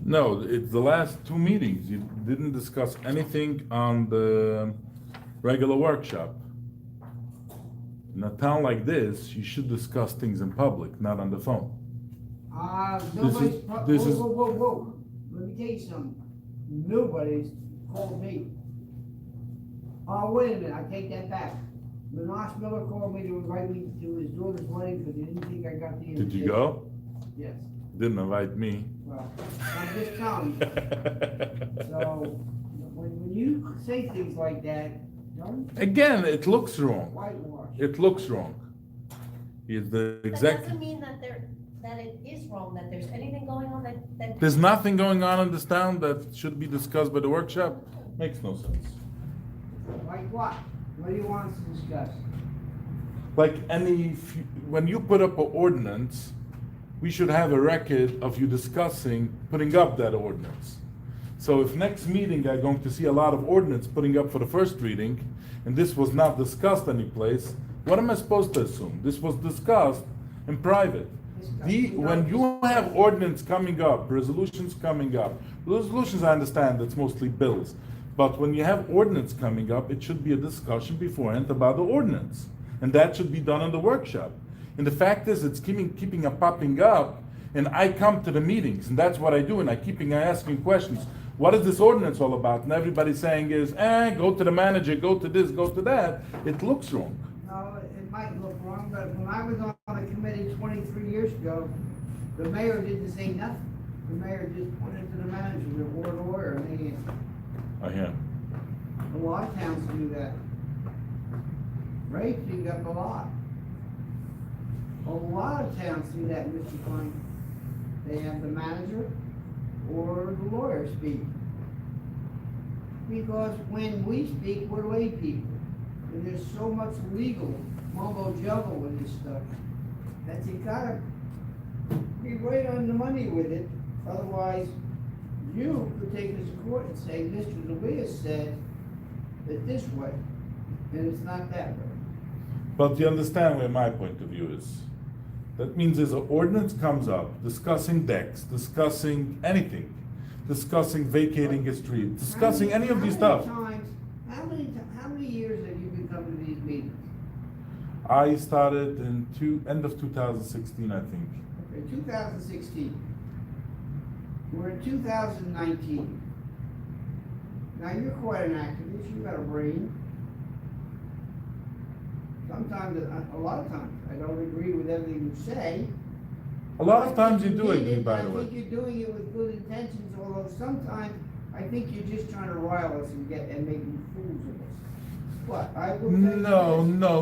No, it's the last two meetings. You didn't discuss anything on the regular workshop. In a town like this, you should discuss things in public, not on the phone. Nobody's, this whoa, is- whoa, whoa, whoa, let me tell you something, nobody's called me. Oh, wait a minute, I take that back. Manash Miller called me to invite me to his daughter's wedding, because he didn't think I got the invitation. Did you go? Yes, Didn't invite me. well, I'm just telling you, so, when you say things like that, don't Again, it looks wrong. whitewash. It looks wrong. Is the That exact, doesn't mean that that it is wrong, that there's anything going on that. there's nothing going on in this town that should be discussed by the workshop? Makes no sense. Like what? What do you want us to discuss? Like when you put up an ordinance, we should have a record of you discussing putting up that ordinance. So if next meeting I'm going to see a lot of ordinance putting up for the first reading, and this was not discussed anyplace, what am I supposed to assume? This was discussed in private. When you have ordinance coming up, resolutions coming up, resolutions I understand, that's mostly bills. But when you have ordinance coming up, it should be a discussion beforehand about the ordinance. And that should be done in the workshop. And the fact is, it's keeping a popping up, and I come to the meetings, and that's what I do, and I asking questions. What is this ordinance all about? And everybody's saying is, go to the manager, go to this, go to that. It looks wrong. No, it might look wrong, but when I was on the committee 23 years ago, the mayor didn't say nothing. The mayor just pointed to the manager, the board order, and they answered. I hear. A lot of towns do that. Ray cleaned up a lot. A lot of towns do that, Mr. Klein. They have the manager or the lawyer speak. Because when we speak, we're lay people. And there's so much legal mumbo jumbo with this stuff that you gotta be right on the money with it. Otherwise, you could take us to court and say, Mr. Lewis said that this way, and it's not that way. But you understand where my point of view is. That means as an ordinance comes up, discussing decks, discussing anything, discussing vacating a street, discussing any of these stuff. How many years have you been coming to these meetings? I started in end of 2016, I think. Okay, 2016. We're in 2019. Now, you're quite an activist, you got a brain. Sometimes, a lot of times, I don't agree with everything you say. A lot of times you I do think agree, by the I think way. you're doing it with good intentions, although sometimes I think you're just trying to rile us and make fools of us. What, I will tell you No, this. no,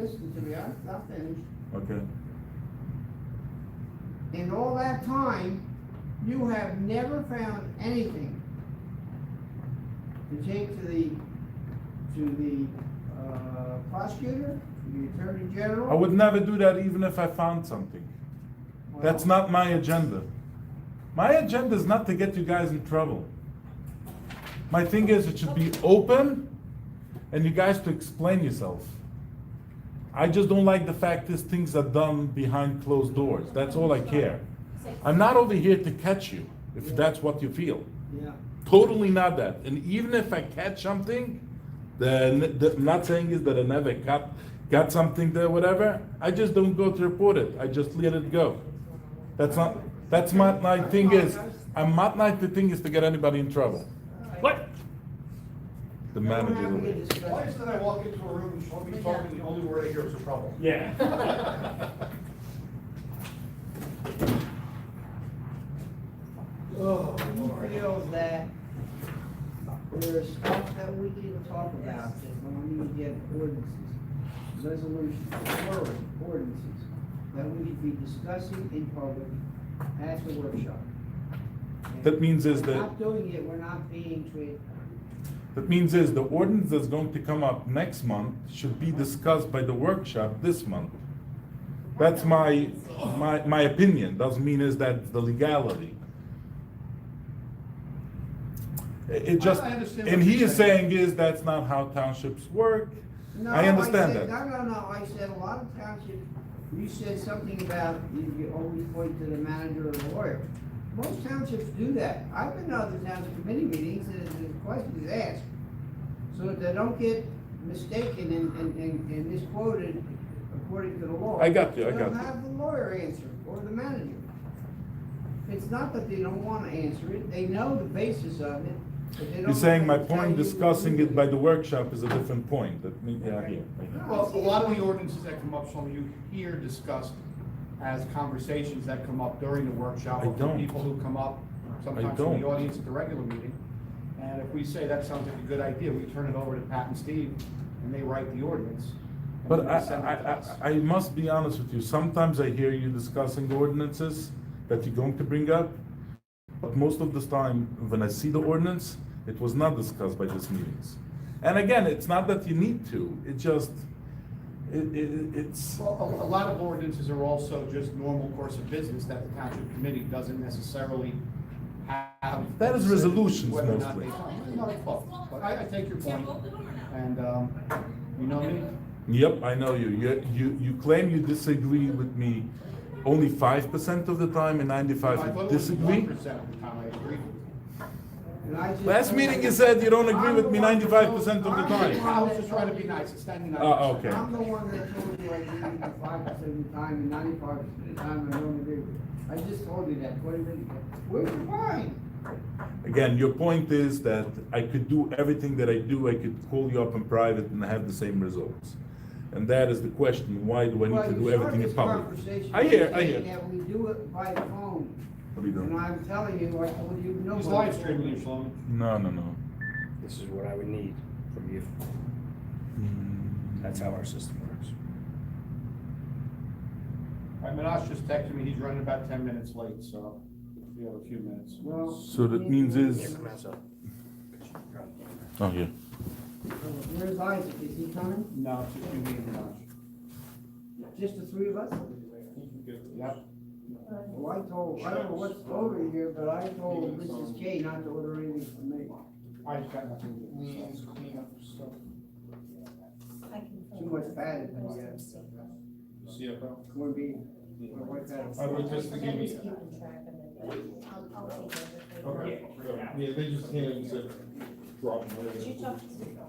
Listen to me, I'm not finished. Okay. In all that time, you have never found anything to take to the prosecutor, to the attorney general. I would never do that even if I found something. That's not my agenda. My agenda is not to get you guys in trouble. My thing is, it should be open and you guys to explain yourself. I just don't like the fact that things are done behind closed doors. That's all I care. I'm not over here to catch you, if that's what you feel. Yeah. Totally not that. And even if I catch something, then I'm not saying is that I never got something there, whatever. I just don't go to report it. I just let it go. That's my thing is, my thing is to get anybody in trouble. What? The We're manager. having a will. discussion. Why is it that I walk into a room and somebody's talking, the only word I hear is trouble? Yeah. Oh, Who feels that there's stuff that we can talk about that when we get ordinances, resolutions, ordinances, that we should be discussing in public at the workshop? And That means is we're that- not doing it, we're not being treated. That means is the ordinance that's going to come up next month should be discussed by the workshop this month. That's my opinion. Doesn't mean is that the legality. It just, I understand and what he you're is saying. saying is that's not how townships work. No, I understand said- that. No, I said a lot of townships You said something about you always point to the manager or the lawyer. Most townships do that. I've been to other township committee meetings and the questions asked, so that they don't get mistaken and misquoted according to the law. I got you, I got They'll you. have the lawyer answer or the manager. It's not that they don't wanna answer it, they know the basis of it, but they don't. You're saying my know how to point, tell you discussing the it by the workshop is a different point, that me, yeah, I hear. Well, a lot of the ordinances that come up, some of you hear discussed as conversations that come up during the workshop. I or from don't. people who come up, sometimes from don't. the audience at the regular meeting. And if we say that sounds like a good idea, we turn it over to Pat and Steve, and they write the ordinance. and But then they send it to us. I must be honest with you, sometimes I hear you discussing ordinances that you're going to bring up, but most of the time, when I see the ordinance, it was not discussed by these meetings. And again, it's not that you need to, it just, it's, Well, a lot of ordinances are also just normal course of business that the township committee doesn't necessarily have. That is resolutions whether or not mostly. they come. No, it's both, but I take your point, and, you know me, yep, I know you. You claim you disagree with me only 5% of the time and I 95% thought you it was disagree. 1% of the time I agree with you. And I just Last told meeting you them- said you don't agree I'm with the me one that 95% of the told- time. I was just trying to be nice, it's 99%. Okay. I'm the one that told you I agree with you 5% of the time and 95% of the time I don't agree with you. I just told you that 20 minutes ago. We're fine. Again, your point is that I could do everything that I do, I could call you up in private and have the same results. And that is the question, why do I need Well, to do you everything in started public? this conversation I hear, saying I hear. that we do it by phone. What are you And doing? I'm telling you, I told you, no. He's live streaming you, Shlomo. No. This is what I would need from you. That's how our system works. All right, Minash just texted me, he's running about 10 minutes late, so we have a few minutes. Well, So that means is, oh, yeah. Where's Isaac? Is he coming? No, it's just you, me, and Minash. Just the three of us? Yep. Well, I don't know what's over here, but I told Mrs. K not to order anything from me. I just got nothing to do. Clean up stuff. I can- Too much fat in there, CFO. corned beef. My wife had a- I would just I'm give just me. keeping track of it, but I'll take everything. Okay. Yeah, they just came and said, drop them. Did you talk to Steve? No,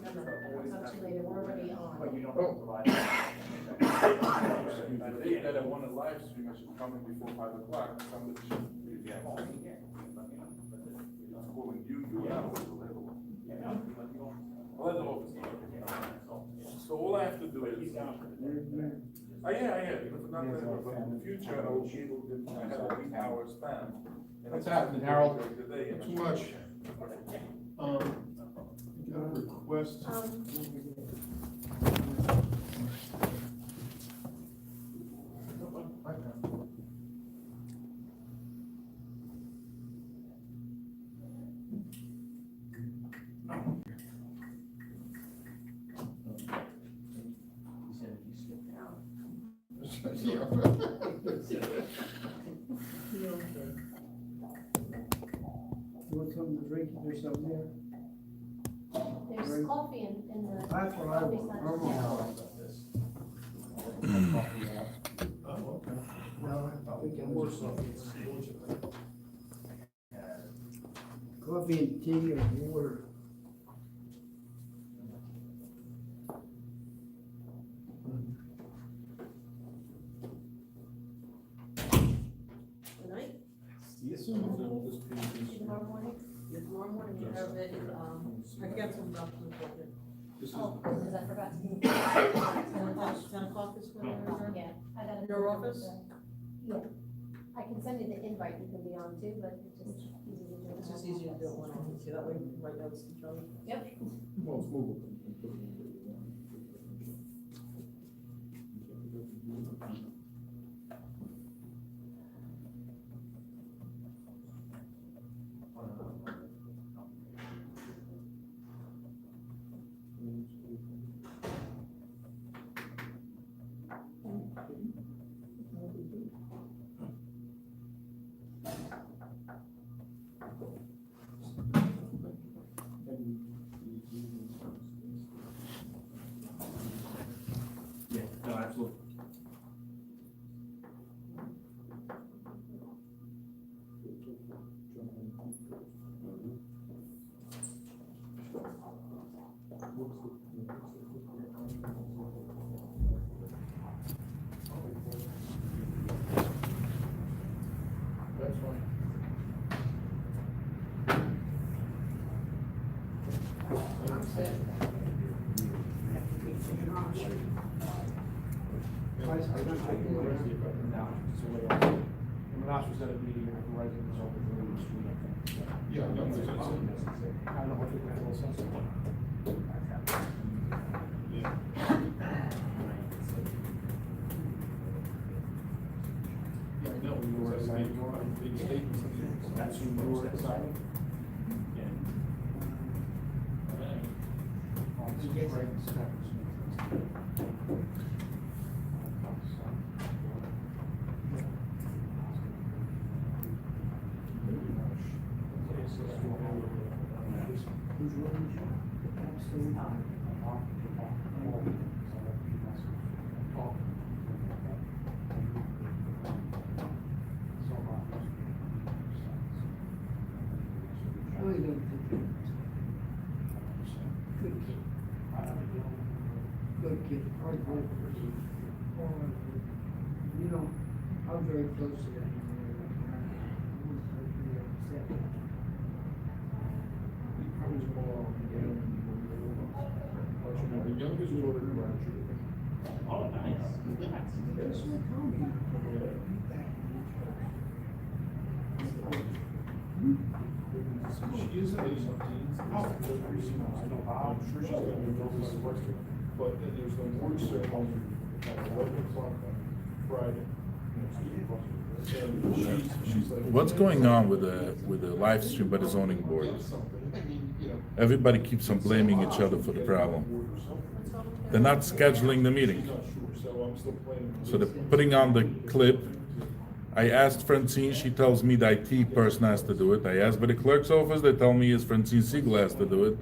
I'll talk to you later, we're already on. The day that I want to live stream, I should come in before 5 o'clock, somebody should be again. I'm calling you, I'll let the office know. So all I have to do is. I hear, but not that, but in the future, I will be able to, I have a 8-hour span. And What's it's happening, Harold? the day, and Too much. Got a request. You want something to drink? There's something there. There's coffee in the. That's what I coffee want. side. Oh, okay. No, we can work something. Coffee and tea or water. Tonight, Yes, tomorrow morning? Tomorrow morning, we have it, I got some documents for you. Oh, because I forgot to. 10 o'clock is when we're. Yeah, I got it. Your office? Yeah. I can send you the invite, you can be on too, but it's just easy to do. It's just easier to do it one on, see, that way we can write notes to each other. Yep. Well, it's movable. Yeah, no, absolutely. Manasses was at a meeting with the residents over the street, I think. Yeah, no, it's- I don't know if it makes a little sense. Yeah, no, we were excited, big statements. That's who you were excited. Who's running the show? Absolutely. Really don't think it- Good kid. Good kid, hard worker. You know, I'm very close to that. The youngest daughter graduated. Oh, nice. That's what told me. She is an Asian. I'm sure she's gonna be really selective. But then there's the award ceremony at 11 o'clock on Friday. And she's like. What's going on with the live stream by the zoning board? Something. I mean, you know. Everybody keeps on blaming each other for the problem. They're not scheduling the meeting. She's not sure, so I'm still planning. So they're putting on the clip. I asked Francine, she tells me the IT person has to do it. I asked by the clerk's office, they tell me it's Francine Siegel has to do it.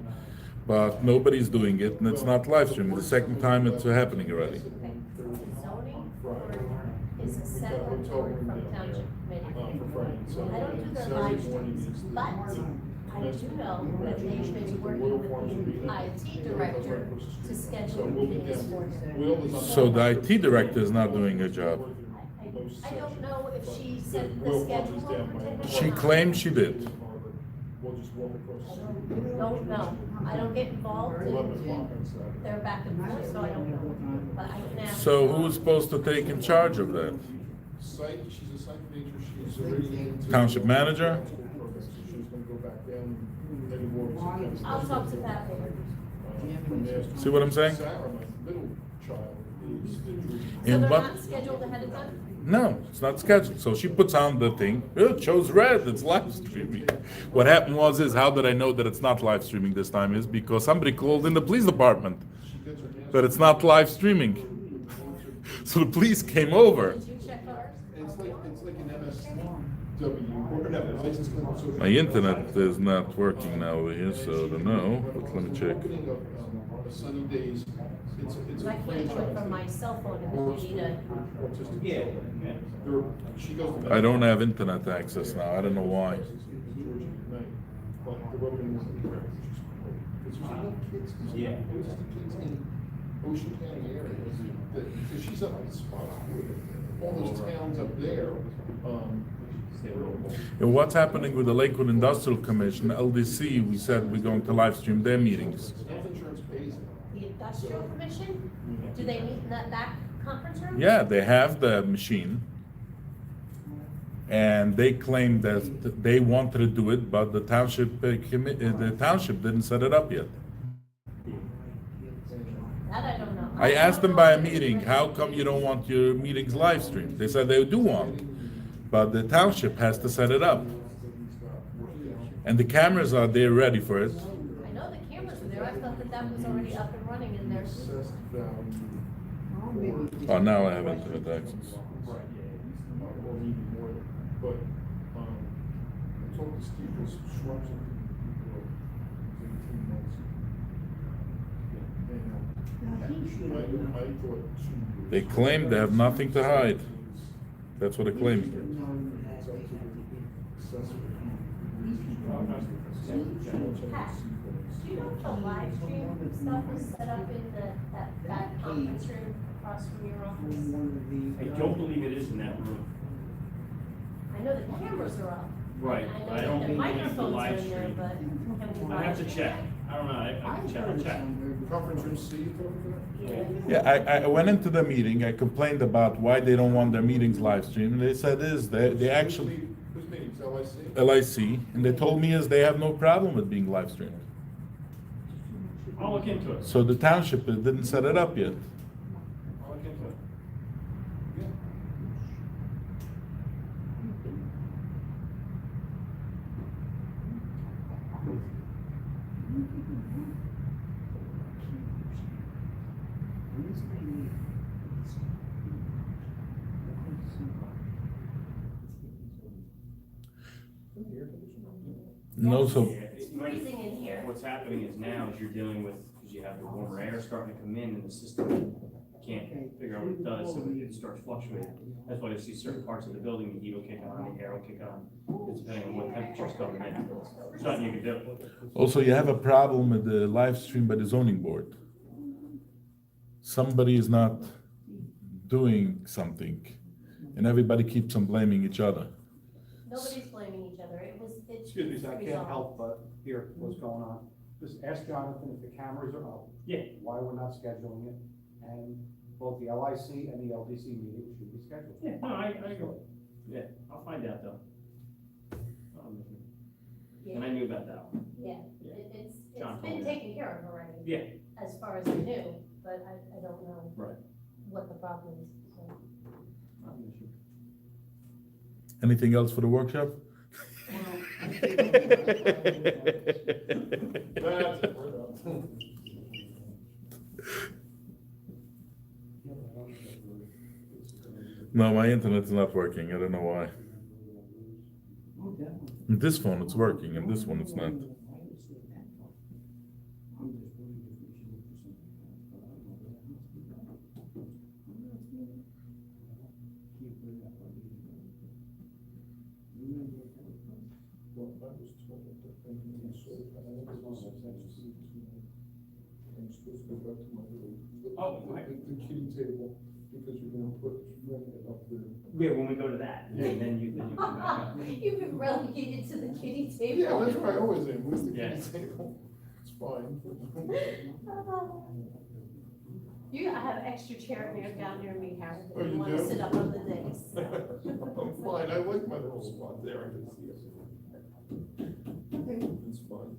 But nobody's doing it, and it's not live streaming. The second time it's happening already. Zoning is a separate board from township committee. I don't do their live streams, but I do know that they should be working with the IT director to schedule meetings for them. So the IT director is not doing her job. I don't know if she sent the schedule over to him. She claimed she did. We'll just walk across the street. Don't know. I don't get involved 11 in o'clock on Saturday. their back and forth, so I don't know. But I can ask. So who's supposed to take in charge of that? Site, she's a site major, she's already into. Township manager? So she's gonna go back down and maybe more. I'll talk to Pat later. See what I'm saying? Sarah, my middle child, is the dream. So In they're what? not scheduled ahead of time? No, it's not scheduled. So she puts on the thing. It shows red. It's live streaming. What happened is how did I know that it's not live streaming this time? Is because somebody called in the police department that it's not live streaming. So the police came over. Did you check ours? It's like an MSW, or an license plate. My internet is not working now over here, so I don't know. But let me check. Opening of Sunny Days, it's I a can't do it franchise. from my cell phone if you need a. Autistic Yeah. children. She goes to. I don't have internet access now. I don't know why. But the opening was incredible. Because there's no kids. Yeah. There's just the kids in Ocean County area. Because she's up in the spot. All those towns up there, And what's happening with the Lakewood Industrial Commission, LDC? We said we're going to live stream their meetings. health insurance pays it. The industrial commission, do they meet in that back conference room? Yeah, they have the machine. And they claim that they wanted to do it, but the township didn't set it up yet. That I don't know. I asked them by a meeting, how come you don't want your meetings live streamed? They said they do want, but the township has to set it up. And the cameras are there ready for it. I know the cameras were there, I thought that that was already up and running in there. Assessed value. Oh, now I have internet access. Right, yeah, or even more, but, I talked to Steve, this shrubs and people, 18 months. And, I thought 2 years. They claim they have nothing to hide. That's what they're claiming. It's up to the assessor. Pat, do you know if the live stream stuff is set up in that back conference room across from your office? I don't believe it is in that room. I know the cameras are up. Right, I I know don't that the believe it's the microphones are live in there, stream. but can we I have to live check. stream? I don't know, I can check, I'll check. Conference room C, you talking about? Yeah, I went into the meeting, I complained about why they don't want their meetings live streamed, and they said they actually, Whose meetings, LIC? LIC, and they told me they have no problem with being live streamed. I'll look into it. So the township didn't set it up yet. I'll look into it. No, so, Yeah, It's freezing in here. What's happening is now is you're dealing with, because you have the warmer air starting to come in and the system can't figure out what it does, so it starts fluctuating. That's why you see certain parts of the building, the heat will kick on, the air will kick on. It's depending on what temperature's coming in. There's nothing you can do. also you have a problem with the live stream by the zoning board. Somebody is not doing something, and everybody keeps on blaming each other. Nobody's blaming each other, it's Excuse me, sir, I can't resolved. help but hear what's going on. Just ask Jonathan if the cameras are up. Yeah. Why we're not scheduling it, and both the LIC and the LDC meeting should be scheduled. Yeah, no, I agree. Yeah, I'll find out though. And I Yeah, knew about that one. yeah, Yeah. it's John told been me that. taken care of already. Yeah. As far as I knew, but I don't know Right. what the problem is, so. Not an issue. Anything else for the workshop? That's it, we're done. No, my internet's not working, I don't know why. Oh, definitely. This phone it's working, and this one it's not. I understand that part. I'm just wondering if we should look for something else, but I don't know what else we got. Can't put it up on either. Remember what that was? Well, I was told that the thing is sort of, I think it was supposed to, I'm supposed to go back to my little, Oh, right. the kitty table, because you're gonna put, running it up there. Yeah, when we go to that, then you come back up. You've been relegated to the kitty table. Yeah, that's where I always am, where's the Yeah. kitty table? It's fine. I have an extra chair near, down near me, Howard, Oh, if you you wanna do? sit up on the dais. I'm fine, I like my little spot there, I can see it. It's fun.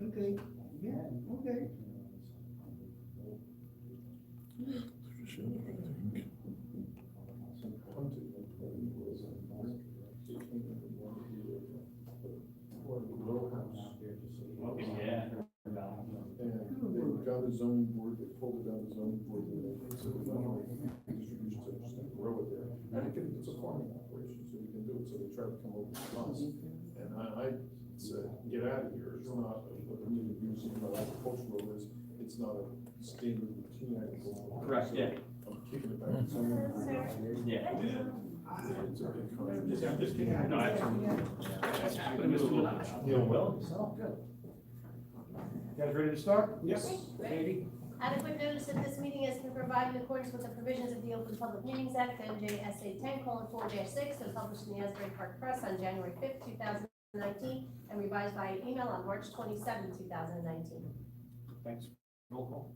Okay, yeah, okay. Yeah. And they got a zoning board, they pulled it out of zoning board, and they said, no, distribution center, just gonna grow it there. And again, it's a farming operation, so you can do it, so they tried to come over to us. And I said, get out of here, it's not a permitted use, it's not agricultural, it's not a standard routine agricultural. Correct, yeah. I'm kicking it back to zoning board. Yeah. It's a big contract. Just kidding. No, absolutely. Mr. Williams. Yeah, well. So, good. You guys ready to start? Yes. Katie? Adequate notice that this meeting has been provided in accordance with the provisions of the Open Public Meetings Act, NJSA 10:4-6, and published in the Asbury Park Press on January 5th, 2019, and revised by email on March 27th, 2019. Thanks. Roll call.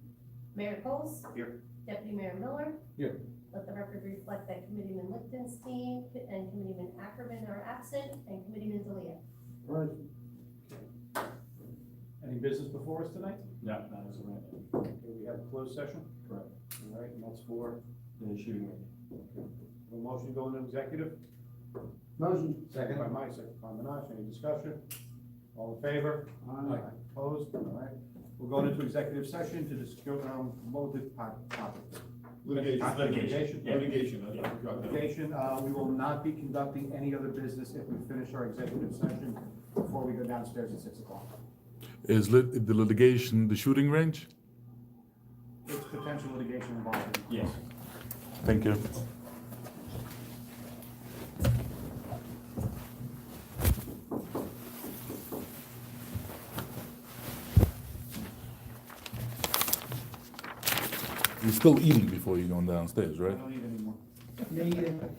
Mayor Coles? Here. Deputy Mayor Miller? Here. Let the record reflect that Committeeman Lichtenstein and Committeeman Ackerman are absent, and Committeeman Delia. Right. Any business before us tonight? No, that is right. Okay, we have a closed session? Correct. All right, and that's for, The shooting range. a motion to go into executive? Motion. Second by Mike, second by Minaj, any discussion? All in favor? Aye. Opposed? All right. We're going into executive session to discuss, what was the topic? Litigation. Litigation. Yeah. Litigation, I forgot that. Litigation, we will not be conducting any other business if we finish our executive session before we go downstairs at 6 o'clock. Is the litigation the shooting range? It's potential litigation involved. Yes. Thank you. You're still eating before you're going downstairs, I right? don't eat anymore. Negative.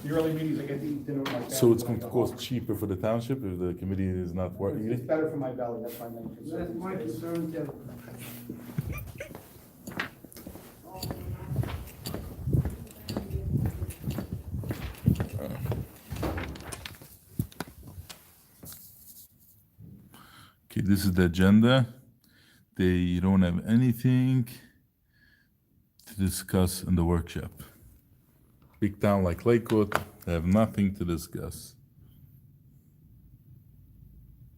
The early meetings, I get to eat dinner with my family. So it's going when to I go cost home. cheaper for the township if the committee is not It's working? better for my belly, that's my main concern. That's my concern too. Okay, this is the agenda. They don't have anything to discuss in the workshop. Big town like Lakewood, they have nothing to discuss.